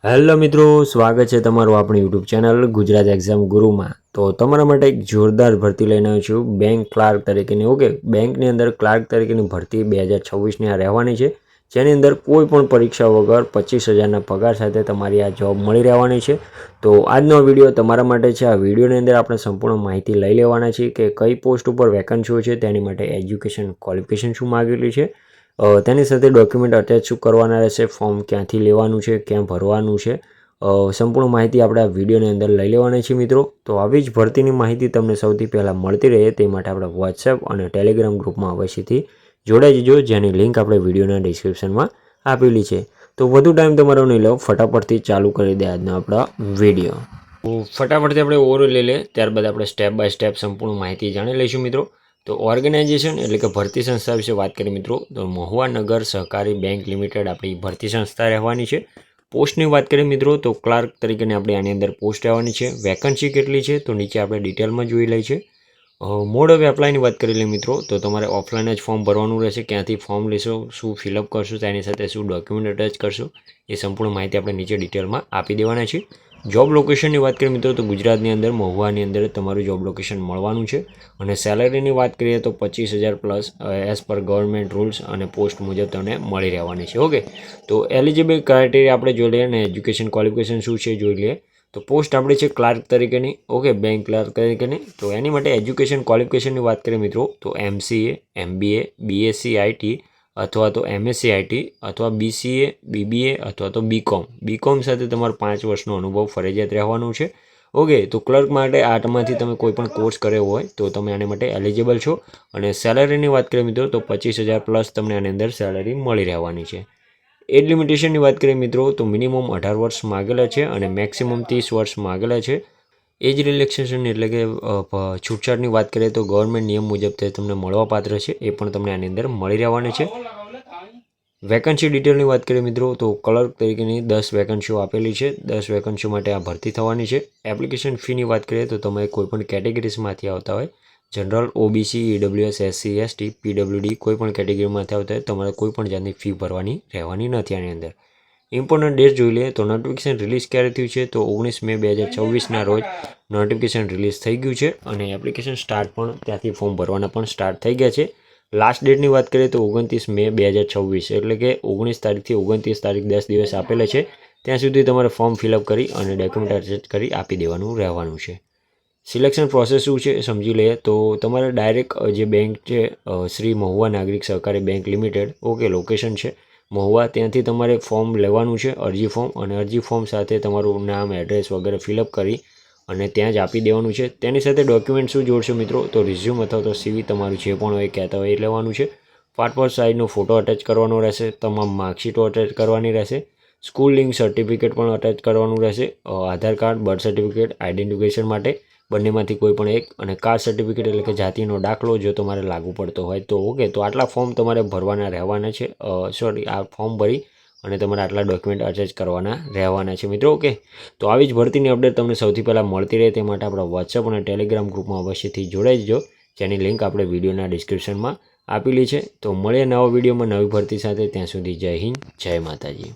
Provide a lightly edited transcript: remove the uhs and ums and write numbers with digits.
Hello મિત્રો, સ્વાગત છે તમારું આપણી યુટ્યુબ ચેનલ ગુજરાત એક્ઝામ ગુરુમાં। તો તમારા માટે એક જોરદાર ભરતી લઈને આવ્યો છું બેંક ક્લાર્ક તરીકેની। ઓકે, બેંકની અંદર ક્લાર્ક તરીકેની ભરતી 2026ની આ રહેવાની છે, જેની અંદર કોઈ પણ પરીક્ષા વગર 25,000ના પગાર સાથે તમારી આ જોબ મળી રહેવાની છે। તો આજનો વિડીયો તમારા માટે છે। આ વિડીયોની અંદર આપણે સંપૂર્ણ માહિતી લઈ લેવાના છીએ કે કઈ પોસ્ટ ઉપર વેકન્સીઓ છે, તેની માટે એજ્યુકેશન ક્વોલિફિકેશન શું માગેલી છે, તેની સાથે ડોક્યુમેન્ટ અટેચ શું કરવાના રહેશે, ફોર્મ ક્યાંથી લેવાનું છે, ક્યાં ભરવાનું છે, સંપૂર્ણ માહિતી આપણે આ વિડીયોની અંદર લઈ લેવાની છે મિત્રો। તો આવી જ ભરતીની માહિતી તમને સૌથી પહેલાં મળતી રહે તે માટે આપણે વોટ્સએપ અને ટેલિગ્રામ ગ્રુપમાં અવશ્યથી જોડાઈ જજો, જેની લિંક આપણે વિડીયોના ડિસ્ક્રિપ્શનમાં આપેલી છે। તો વધુ ટાઈમ તમારો નહીં લો, ફટાફટથી ચાલુ કરી દે આજનો આપણો વિડીયો। તો ફટાફટથી આપણે ઓવરઓલ લઈ લે, ત્યારબાદ આપણે સ્ટેપ બાય સ્ટેપ સંપૂર્ણ માહિતી જાણી લઈશું મિત્રો। તો ઓર્ગેનાઇઝેશન એટલે કે ભરતી સંસ્થા વિશે વાત કરીએ મિત્રો, તો મહુવા નગર સહકારી બેંક લિમિટેડ આપણી ભરતી સંસ્થા રહેવાની છે। પોસ્ટની વાત કરીએ મિત્રો, તો ક્લાર્ક તરીકેની આપણે આની અંદર પોસ્ટ રહેવાની છે। વેકન્સી કેટલી છે તો નીચે આપણે ડિટેલમાં જોઈ લઈએ છીએ। મોડ ઓફ એપ્લાયની વાત કરી લઈએ મિત્રો, તો તમારે ઓફલાઈન જ ફોર્મ ભરવાનું રહેશે। ક્યાંથી ફોર્મ લેશો, શું ફિલઅપ કરશો, તેની સાથે શું ડોક્યુમેન્ટ અટેચ કરશો, એ સંપૂર્ણ માહિતી આપણે નીચે ડિટેલમાં આપી દેવાના છે। જોબ લોકેશનની વાત કરીએ મિત્રો, તો ગુજરાતની અંદર મહુવાની અંદર તમારું જોબ લોકેશન મળવાનું છે। અને સેલરીની વાત કરીએ તો 25,000 plus as per government rules અને પોસ્ટ મુજબ તમને મળી રહેવાની છે। ઓકે, તો એલિજિબલ ક્રાઇટેરિયા આપણે જોઈ લઈએ અને એજ્યુકેશન ક્વોલિફિકેશન શું છે જોઈ લઈએ। તો પોસ્ટ આપણી છે ક્લાર્ક તરીકેની, ઓકે, બેંક ક્લાર્ક તરીકેની। તો એની માટે એજ્યુકેશન ક્વોલિફિકેશનની વાત કરીએ મિત્રો, તો MCA, MBA, BSc IT અથવા તો MSc IT અથવા BCA, BBA અથવા તો બીકોમ સાથે તમારો 5 વર્ષનો અનુભવ ફરજિયાત રહેવાનું છે। ઓકે, તો ક્લર્ક માટે આઠમાંથી તમે કોઈ પણ કોર્સ કર્યો હોય તો તમે આને માટે એલિજિબલ છો। અને સેલરીની વાત કરીએ મિત્રો, તો 25,000 પ્લસ તમને આની અંદર સેલરી મળી રહેવાની છે। એજ લિમિટેશનની વાત કરીએ મિત્રો, તો મિનિમમ 18 વર્ષ માગેલા છે અને મેક્સિમમ 30 વર્ષ માગેલા છે। એજ રિલેક્સેશન એટલે કે છૂટછાટની વાત કરીએ તો ગવર્મેન્ટ નિયમ મુજબ તે તમને મળવાપાત્ર છે, એ પણ તમને આની અંદર મળી રહેવાની છે। વેકન્સી ડિટેલની વાત કરીએ મિત્રો, તો ક્લર્ક તરીકેની 10 વેકન્સીઓ આપેલી છે। 10 વેકન્સીઓ માટે આ ભરતી થવાની છે। એપ્લિકેશન ફીની વાત કરીએ તો તમે કોઈપણ કેટેગરીઝમાંથી આવતા હોય, general, OBC, EWS, SC, ST, PWD કોઈપણ કેટેગરીમાંથી આવતા હોય તમારે કોઈપણ જાતની ફી ભરવાની રહેવાની નથી આની અંદર। ઇમ્પોર્ટન્ટ ડેટ જોઈ લઈએ તો નોટિફિકેશન રિલીઝ ક્યારે થયું છે, તો 19 મે 2024ના રોજ નોટિફિકેશન રિલીઝ થઈ ગયું છે અને એપ્લિકેશન સ્ટાર્ટ પણ ત્યાંથી ફોર્મ ભરવાના પણ સ્ટાર્ટ થઈ ગયા છે। લાસ્ટ ડેટની વાત કરીએ તો 29 મે 2026 એટલે કે 19 તારીખથી 29 તારીખ 10 દિવસ આપેલા છે, ત્યાં સુધી તમારે ફોર્મ ફિલઅપ કરી અને ડોક્યુમેન્ટ અટેચ કરી આપી દેવાનું રહેવાનું છે। સિલેક્શન પ્રોસેસ શું છે એ સમજી લઈએ, તો તમારે ડાયરેક્ટ જે બેંક છે શ્રી મહુવા નાગરિક સહકારી બેંક લિમિટેડ, ઓકે, લોકેશન છે મહુવા, ત્યાંથી તમારે ફોર્મ લેવાનું છે, અરજી ફોર્મ, અને અરજી ફોર્મ સાથે તમારું નામ, એડ્રેસ વગેરે ફિલઅપ કરી અને ત્યાં જ આપી દેવાનું છે। તેની સાથે ડોક્યુમેન્ટ શું જોડશો મિત્રો, તો રિઝ્યુમ અથવા તો CV તમારું જે પણ હોય કહેતા હોય એ લેવાનું છે। પાસપોર્ટ સાઇઝનો ફોટો અટેચ કરવાનો રહેશે, તમામ માર્કશીટો અટેચ કરવાની રહેશે, સ્કૂલ લિંક સર્ટિફિકેટ પણ અટેચ કરવાનું રહેશે, આધાર કાર્ડ, બર્થ સર્ટિફિકેટ આઈડેન્ટિફિકેશન માટે બંનેમાંથી કોઈ પણ એક, અને કાસ્ટ સર્ટિફિકેટ એટલે કે જાતિનો દાખલો જો તમારે લાગુ પડતો હોય તો। ઓકે, તો આટલા ફોર્મ તમારે ભરવાના રહેવાના છે, આ ફોર્મ ભરી અને તમારે આટલા ડોક્યુમેન્ટ અટેચ કરવાના રહેવાના છે મિત્રો। ઓકે, તો આવી જ ભરતીની અપડેટ તમને સૌથી પહેલાં મળતી રહે તે માટે આપણા વોટ્સએપ અને ટેલિગ્રામ ગ્રુપમાં અવશ્યથી જોડાઈ જજો, જેની લિંક આપણે વિડીયોના ડિસ્ક્રિપ્શનમાં આપેલી છે। તો મળીએ નવા વિડીયોમાં નવી ભરતી સાથે, ત્યાં સુધી જય હિન્દ, જય માતાજી।